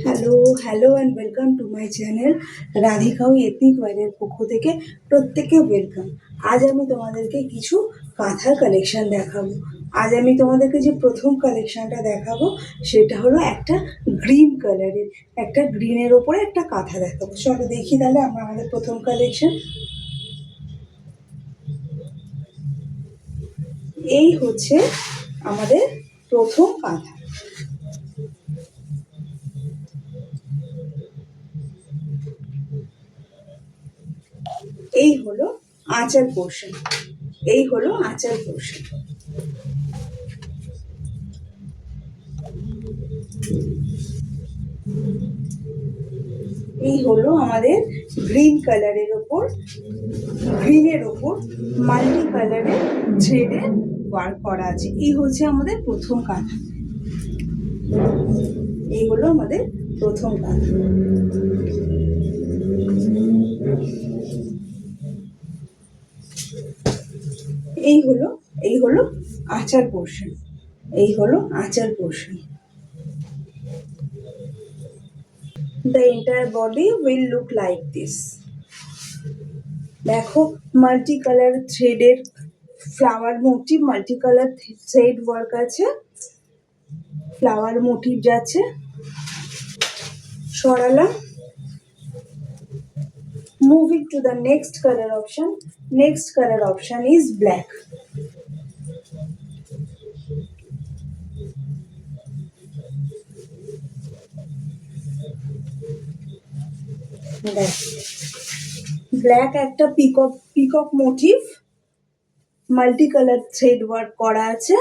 Hello, hello and welcome to my channel রাধিকাও ethnic ওয়্যারের পক্ষ থেকে প্রত্যেকে ওয়েলকাম। আজ আমি তোমাদেরকে কিছু কাঁথার কালেকশন দেখাবো। আজ আমি তোমাদেরকে যে প্রথম কালেকশনটা দেখাবো সেটা হলো একটা গ্রিন কালারের, একটা গ্রিনের ওপরে একটা কাঁথা দেখাবো। চলো দেখি তাহলে আমরা আমাদের প্রথম কালেকশন। এই হচ্ছে আমাদের প্রথম কাঁথা। এই হলো আঁচল পোর্শন, এই হলো আঁচল পোর্শন। এই হলো আমাদের গ্রিন কালারের ওপর, গ্রিনের ওপর মাল্টি কালারের থ্রেডের ওয়ার্ক করা আছে। এই হচ্ছে আমাদের প্রথম কাঁথা। এই হলো আমাদের প্রথম কাঁথা। এই হলো আঁচল পোর্শন, এই হলো আঁচল portion. The entire body will look like this. দেখো মাল্টি কালার থ্রেডের flower motive, multi colour thread work আছে, ফ্লাওয়ার মোটিভ যাচ্ছে। সরালাম। Moving to the next color option. Next color option is black. Black একটা peacock motive, multi colour thread work করা আছে।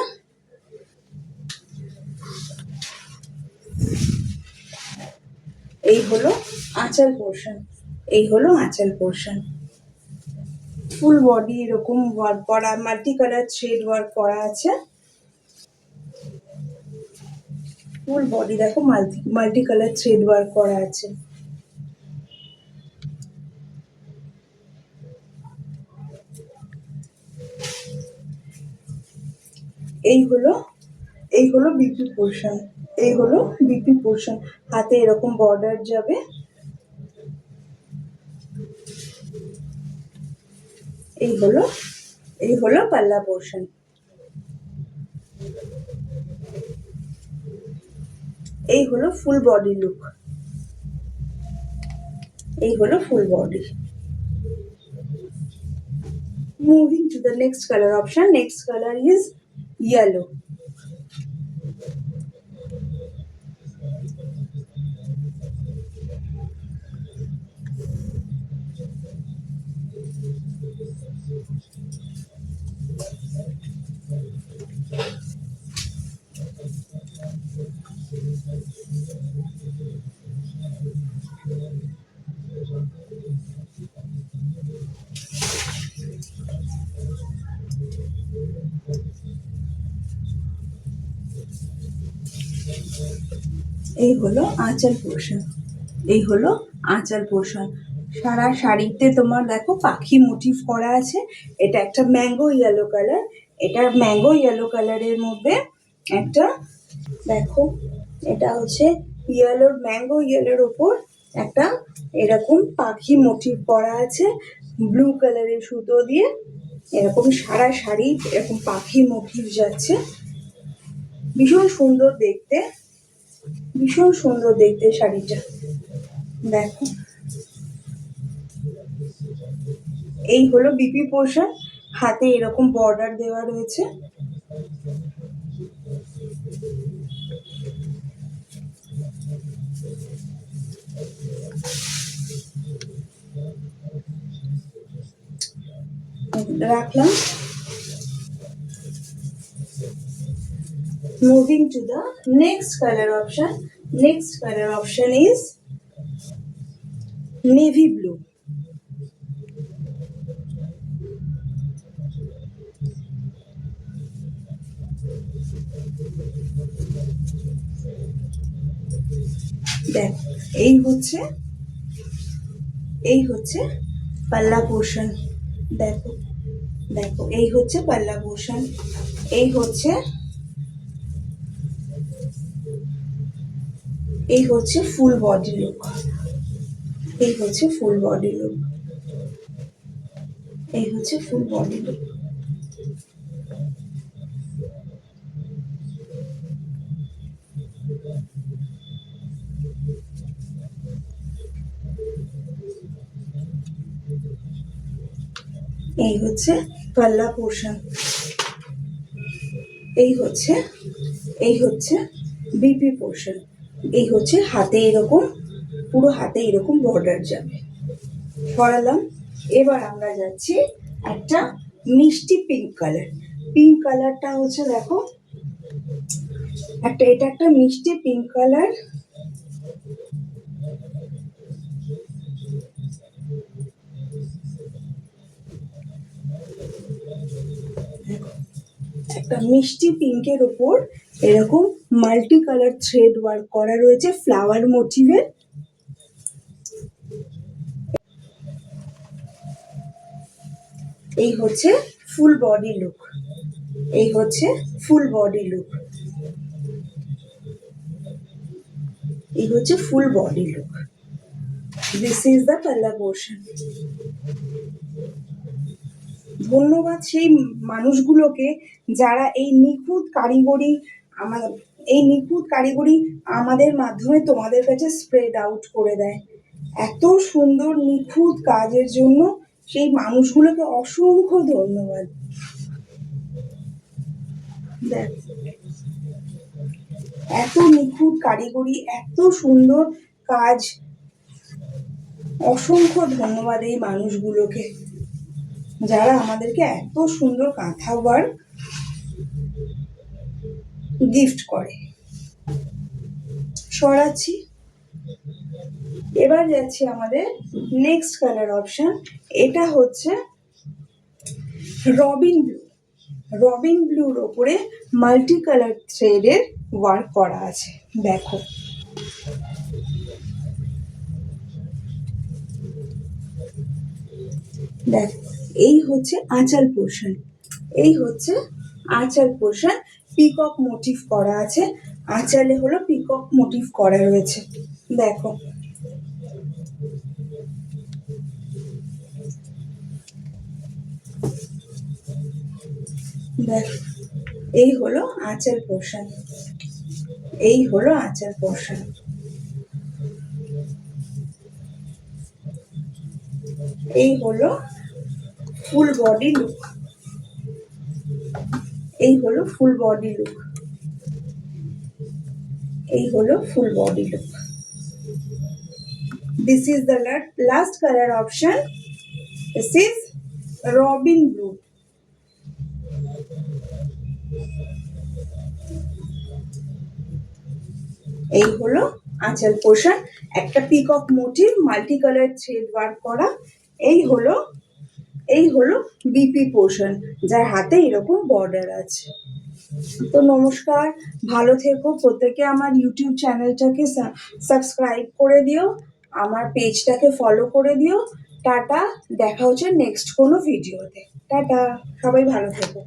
এই হলো আঁচল পোর্শন, এই হলো আঁচল পোর্শন। ফুল বডি এরকম ওয়ার্ক করা, মাল্টি কালার থ্রেড ওয়ার্ক করা আছে। ফুল বডি দেখো মাল্টি কালার থ্রেড ওয়ার্ক করা আছে। এই হলো বিপি পোর্শন, এই হলো বিপি পোর্শন। হাতে এরকম বর্ডার যাবে। এই হলো পাল্লা পোর্শন। এই হলো ফুল বডি লুক, এই হলো full body. Moving to the next color option. Next color is yellow. এই হলো আঁচল পোর্শন, এই হলো আঁচল পোর্শন। সারা শাড়িতে তোমার দেখো পাখি মোটিভ করা আছে। এটা একটা ম্যাঙ্গো ইয়েলো কালার, এটা ম্যাঙ্গো ইয়েলো কালারের মধ্যে একটা দেখো, এটা হচ্ছে ম্যাঙ্গো ইয়েলোর ওপর একটা এরকম পাখি মোটিভ করা আছে ব্লু কালারের সুতো দিয়ে। এরকম সারা শাড়ি এরকম পাখি মোটিভ যাচ্ছে। ভীষণ সুন্দর দেখতে, ভীষণ সুন্দর দেখতে শাড়িটা। দেখো এই হলো বিপি পোর্শন, হাতে এরকম বর্ডার দেওয়া রয়েছে। রাখলাম। Moving to the next color option. Next color option is navy blue. দেখ এই হচ্ছে পাল্লা পোর্শন। দেখো দেখো এই হচ্ছে পাল্লা পোর্শন, এই হচ্ছে এই হচ্ছে ফুল বডি লুক, এই হচ্ছে ফুল বডি লুক, এই হচ্ছে ফুল বডি লুক। এই হচ্ছে পাল্লা পোর্শন, এই হচ্ছে বিপি পোর্শন, এই হচ্ছে হাতে এরকম, পুরো হাতে এরকম বর্ডার যাবে। সরালাম। এবার আমরা যাচ্ছি একটা মিষ্টি পিঙ্ক কালার। পিঙ্ক কালারটা হচ্ছে দেখো এটা একটা মিষ্টি পিঙ্ক কালার। একটা মিষ্টি পিঙ্কের উপর এরকম মাল্টি কালার থ্রেড ওয়ার্ক করা রয়েছে ফ্লাওয়ার মোটিভের। এই হচ্ছে ফুল বডি লুক, এই হচ্ছে ফুল বডি লুক, এই হচ্ছে full body look. This is the পাল্লা পোর্শন। ধন্যবাদ সেই মানুষগুলোকে যারা এই নিখুঁত কারিগরি আমাদের মাধ্যমে তোমাদের কাছে স্প্রেড আউট করে দেয়। এত সুন্দর নিখুঁত কাজের জন্য সেই মানুষগুলোকে অসংখ্য ধন্যবাদ। দেখ, এত নিখুঁত কারিগরি, এত সুন্দর কাজ, অসংখ্য ধন্যবাদ এই মানুষগুলোকে যারা আমাদেরকে এত সুন্দর কাঁথা ওয়ার্ক গিফট করে। সরাচ্ছি। এবার যাচ্ছি আমাদের নেক্সট কালার অপশন। এটা হচ্ছে রবিন ব্লু। রবিন ব্লুর ওপরে মাল্টি কালার থ্রেডের ওয়ার্ক করা আছে। দেখো, দেখ, এই হচ্ছে আঁচল পোর্শন, এই হচ্ছে আঁচল পোর্শন। পিকক মোটিভ করা আছে, আঁচলে হলো পিকক মোটিভ করা রয়েছে। দেখো, দেখ, এই হলো আঁচল পোর্শন, এই হলো আঁচল পোর্শন। এই হলো ফুল বডি লুক, এই হলো ফুল বডি লুক, এই হলো full body look. This is the last colour option. This is Robin blue. এই হলো আঁচল পোর্শন, একটা peacock motive multi colour thread work করা। এই হলো বিপি পোর্শন, যার হাতে এরকম বর্ডার আছে। তো নমস্কার, ভালো থেকো প্রত্যেকে। আমার ইউটিউব চ্যানেলটাকে সাবস্ক্রাইব করে দিও, আমার পেজটাকে ফলো করে দিও। টাটা, দেখা হচ্ছে নেক্সট কোনো ভিডিওতে। টাটা, সবাই ভালো থেকো।